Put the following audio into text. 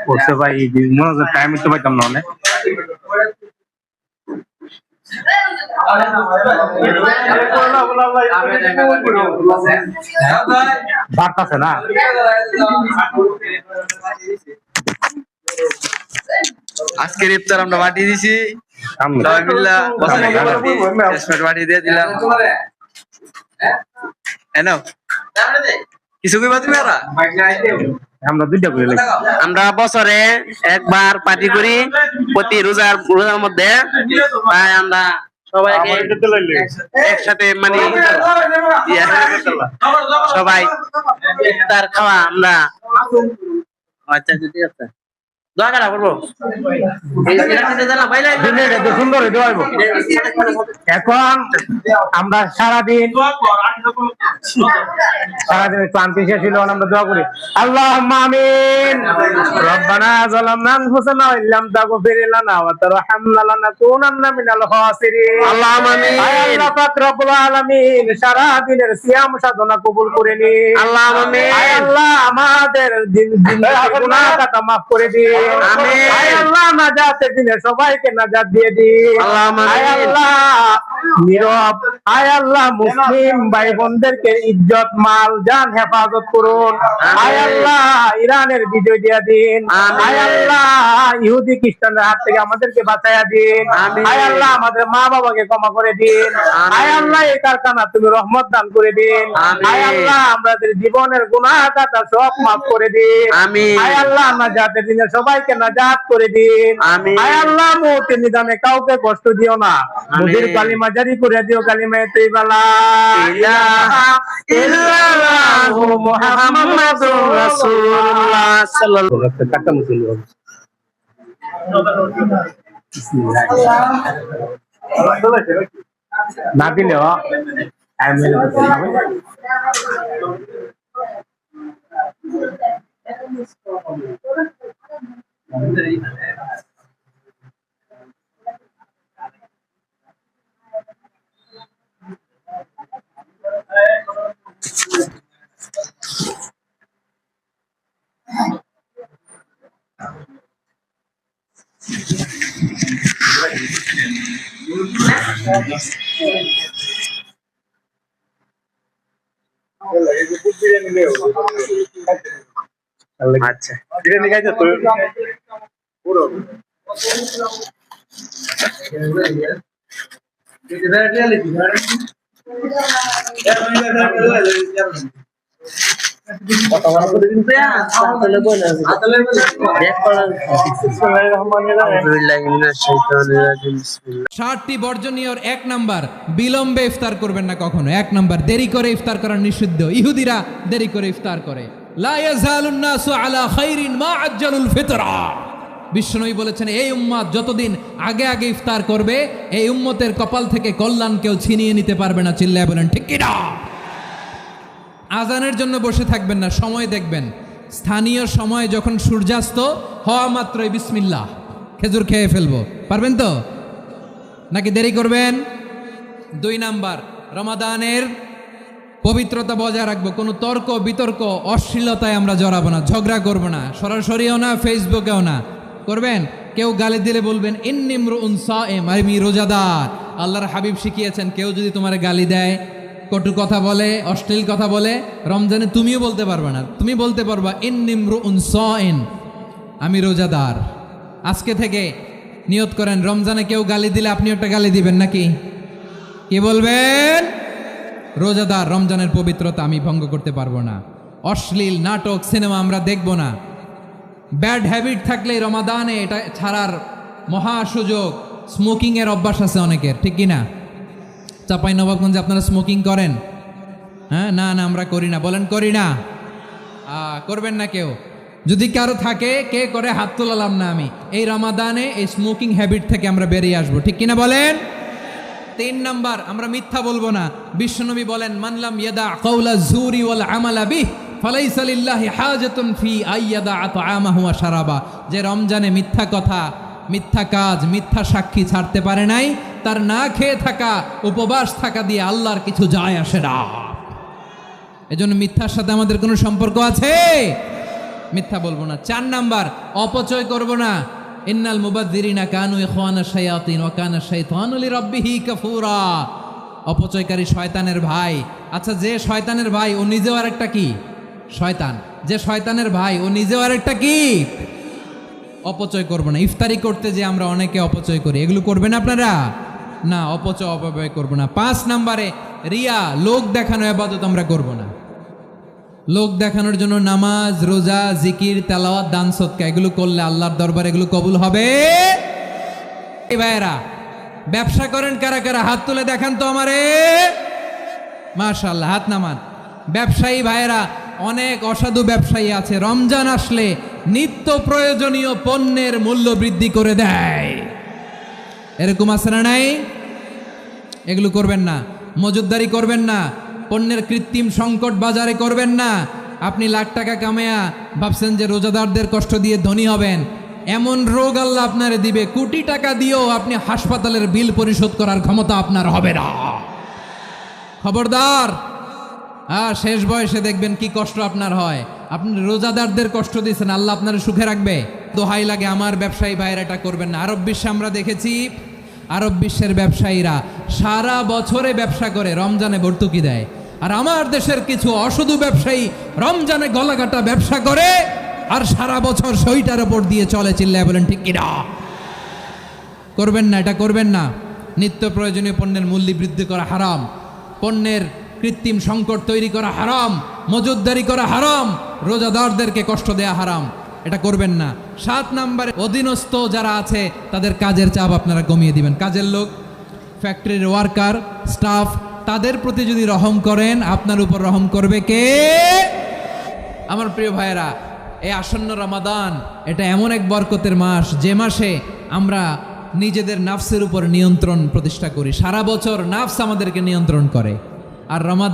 করছে ভাই মনে হচ্ছে টাইম তো পাইতাম না অনেক বাড়তাছে না আজকের ইফতার আমরা পাঠিয়ে দিছি পাঠিয়ে দিয়ে দিলাম কিছু কইবা তুমি আমরা দুইটা করে আমরা বছরে একবার পার্টি করি প্রতি রোজার মধ্যে, তাই আমরা সবাই একসাথে মানে সবাই ইফতার খাওয়া আমরা। আচ্ছা ঠিক আছে, দোয়া করা করবো সুন্দর এখন আমরা সারাদিন ক্লান্তি শেষ হইল, আমরা দোয়া করি আল্লাহুম্মা আমিন। রব্বানা যালামনা আনফুসানা ওয়া ইল্লাম তাগফির লানা ওয়া তারহামনা লানাকুনান্না মিনাল খাসিরিন। আল্লাহুম্মা আমিন। আল্লাহ পাক রব্বুল আলামিন সারা দিনের সিয়াম সাধনা কবুল করে নিন। আল্লাহুম্মা আমিন। আল্লাহ আমাদের গুনাহ খাতা মাফ করে দিন। আমিন। আল্লাহ নাজাতের দিনে সবাইকে নাজাত দিয়ে দিন। আল্লাহুম্মা আমিন। আল্লাহ নীরব আল্লাহ মুসলিম ভাই বোনদেরকে ইজ্জত মাল জান হেফাজত করুন। আল্লাহ ইরানের বিজয় দিয়া দিন। আল্লাহ ইহুদি খ্রিস্টানদের হাত থেকে আমাদেরকে বাঁচাইয়া দিন। আল্লাহ আমাদের মা বাবাকে ক্ষমা করে দিন। আল্লাহ এই কারখানা তুমি রহমত দান করে দিন। আল্লাহ আমাদের জীবনের গুনাহ খাতা সব মাফ করে দিন। আল্লাহ নাজাতের দিনে সবাইকে নাজাত করে দিন। আল্লাহ মৌতের নিদানে কাউকে কষ্ট দিও না। মুদির কালিমা জারি করে দিও, কালিমা তৈয়বা লা ইলাহা ইল্লাল্লাহু মুহাম্মাদুর রাসূলুল্লাহ সাল্লাল্লাহু আলাইহি ওয়াসাল্লাম। না দিলেও আচ্ছা বিরিয়ানি খাইছো তো পুরো ষাটটি বর্জনীয়। 1 নাম্বার, বিলম্বে ইফতার করবেন না কখনো। 1 নাম্বার, দেরি করে ইফতার করা নিষিদ্ধ। ইহুদিরা দেরি করে ইফতার করে। লা ইয়াজালুন নাসু আলা খাইরিন মা আজ্জালুল ফিতরা। বিশ্বনবী বলেছেন, এই উম্মত যতদিন আগে আগে ইফতার করবে, এই উম্মতের কপাল থেকে কল্যাণ কেউ ছিনিয়ে নিতে পারবে না। চিল্লায় বলেন ঠিক কি না? আজানের জন্য বসে থাকবেন না, সময় দেখবেন। স্থানীয় সময় যখন সূর্যাস্ত হওয়া মাত্রই বিসমিল্লাহ, খেজুর খেয়ে ফেলবো। পারবেন তো নাকি দেরি করবেন? 2 নাম্বার, রমাদানের পবিত্রতা বজায় রাখবো। কোনো তর্ক বিতর্ক অশ্লীলতায় আমরা জড়াবো না, ঝগড়া করবো না, সরাসরিও না, ফেসবুকেও না। করবেন কেউ গালি দিলে বলবেন ইন্নিমরুউন সায়েম, আমি রোজাদার। আল্লাহর হাবিব শিখিয়েছেন, কেউ যদি তোমার গালি দেয়, কটু কথা বলে, অশ্লীল কথা বলে, রমজানে তুমিও বলতে পারবে না। তুমি বলতে পারবা ইন্নিমরুউন সায়েম, আমি রোজাদার। আজকে থেকে নিয়ত করেন, রমজানে কেউ গালি দিলে আপনি একটা গালি দিবেন নাকি? কি বলবেন? রোজাদার, রমজানের পবিত্রতা আমি ভঙ্গ করতে পারবো না। অশ্লীল নাটক সিনেমা আমরা দেখব না। ব্যাড হ্যাবিট থাকলে রমাদানে এটা ছাড়ার মহা সুযোগ। স্মোকিং এর অভ্যাস আছে অনেকের, ঠিক কি না? চাপাই নবাবগঞ্জে আপনারা স্মোকিং করেন? হ্যাঁ, না না আমরা করি না। বলেন করি না। করবেন না কেউ? যদি কারো থাকে, কে করে হাত তোলালাম না আমি। এই রমাদানে এই স্মোকিং হ্যাবিট থেকে আমরা বেরিয়ে আসবো, ঠিক কিনা বলেন? 3 নাম্বার, আমরা মিথ্যা বলবো না। বিশ্বনবী বলেন, মানলাম ইয়াদা কাওলা যুরি ওয়াল আমালা বিহ ফালাইসা লিল্লাহি হাজাতুন ফি আইয়াদা তাআমাহু ওয়া শারাবা। যে রমজানে মিথ্যা কথা, মিথ্যা কাজ, মিথ্যা সাক্ষী ছাড়তে পারে নাই, তার না খেয়ে থাকা উপবাস থাকা দিয়ে আল্লাহর কিছু যায় আসে না। এজন্য মিথ্যার সাথে আমাদের কোনো সম্পর্ক আছে? মিথ্যা বলবো না। 4 নাম্বার, অপচয় করব না। ইন্নাল মুবাযযিরিনা কানু ইখওয়ানা শায়াতিন ওয়া কানা শাইতানু লিরাব্বিহি কাফুরা। অপচয়কারী শয়তানের ভাই। আচ্ছা, যে শয়তানের ভাই ও নিজেও আরেকটা কি? শয়তান। যে শয়তানের ভাই ও নিজেও আরেকটা কি? অপচয় করব না। ইফতারি করতে যে আমরা অনেকে অপচয় করি, এগুলো করবেন আপনারা? না, অপচয় অপব্যয় করব না। 5 নাম্বারে রিয়া, লোক দেখানো ইবাদত আমরা করব না। লোক দেখানোর জন্য নামাজ, রোজা, জিকির, তেলাওয়াত, দান সদকা এগুলো করলে আল্লাহর দরবারে এগুলো কবুল হবে? এই ভাইয়েরা, ব্যবসা করেন কারা কারা? হাত তুলে দেখান তো আমারে। মাশাআল্লাহ, হাত নামান। ব্যবসায়ী ভাইয়েরা, অনেক অসাধু ব্যবসায়ী আছে, রমজান আসলে নিত্য প্রয়োজনীয় পণ্যের মূল্য বৃদ্ধি করে দেয়। এরকম আছে না নাই? এগুলো করবেন না। মজুদদারি করবেন না। পণ্যের কৃত্রিম সংকট বাজারে করবেন না। আপনি লাখ টাকা কামায়া ভাবছেন যে রোজাদারদের কষ্ট দিয়ে ধনী হবেন, এমন রোগ আল্লাহ আপনারে দিবে, কোটি টাকা দিয়েও আপনি হাসপাতালের বিল পরিশোধ করার ক্ষমতা আপনার হবে না। খবরদার। শেষ বয়সে দেখবেন কি কষ্ট আপনার হয়। আপনি রোজাদারদের কষ্ট দিয়েছেন, আল্লাহ আপনার সুখে রাখবে? দোহাই লাগে আমার ব্যবসায়ী ভাইয়েরা, এটা করবেন না। আরব বিশ্বে আমরা দেখেছি, আরব বিশ্বের ব্যবসায়ীরা সারা বছরে ব্যবসা করে, রমজানে ভর্তুকি দেয়। আর আমার দেশের কিছু অসাধু ব্যবসায়ী রমজানে গলাকাটা ব্যবসা করে আর সারা বছর সইটার ওপর দিয়ে চলে। চিল্লায় বলেন ঠিক কিনা? করবেন না, এটা করবেন না। নিত্য প্রয়োজনীয় পণ্যের মূল্য বৃদ্ধি করা হারাম, পণ্যের কৃত্রিম সংকট তৈরি করা হারাম, মজুদদারি করা হারাম, রোজাদারদেরকে কষ্ট দেয়া হারাম, এটা করবেন না। 7 নম্বরে অধীনস্থ যারা আছে তাদের কাজের চাপ আপনারা কমিয়ে দিবেন। কাজের লোক, ফ্যাক্টরির ওয়ার্কার, স্টাফ, তাদের প্রতি যদি রহম করেন, আপনার উপর রহম করবে কে? আমার প্রিয় ভাইয়েরা, এই আসন্ন রমাদান এটা এমন এক বরকতের মাস, যে মাসে আমরা নিজেদের নাফসের উপর নিয়ন্ত্রণ প্রতিষ্ঠা করি। সারা বছর নাফস আমাদেরকে নিয়ন্ত্রণ করে, আর রমাদান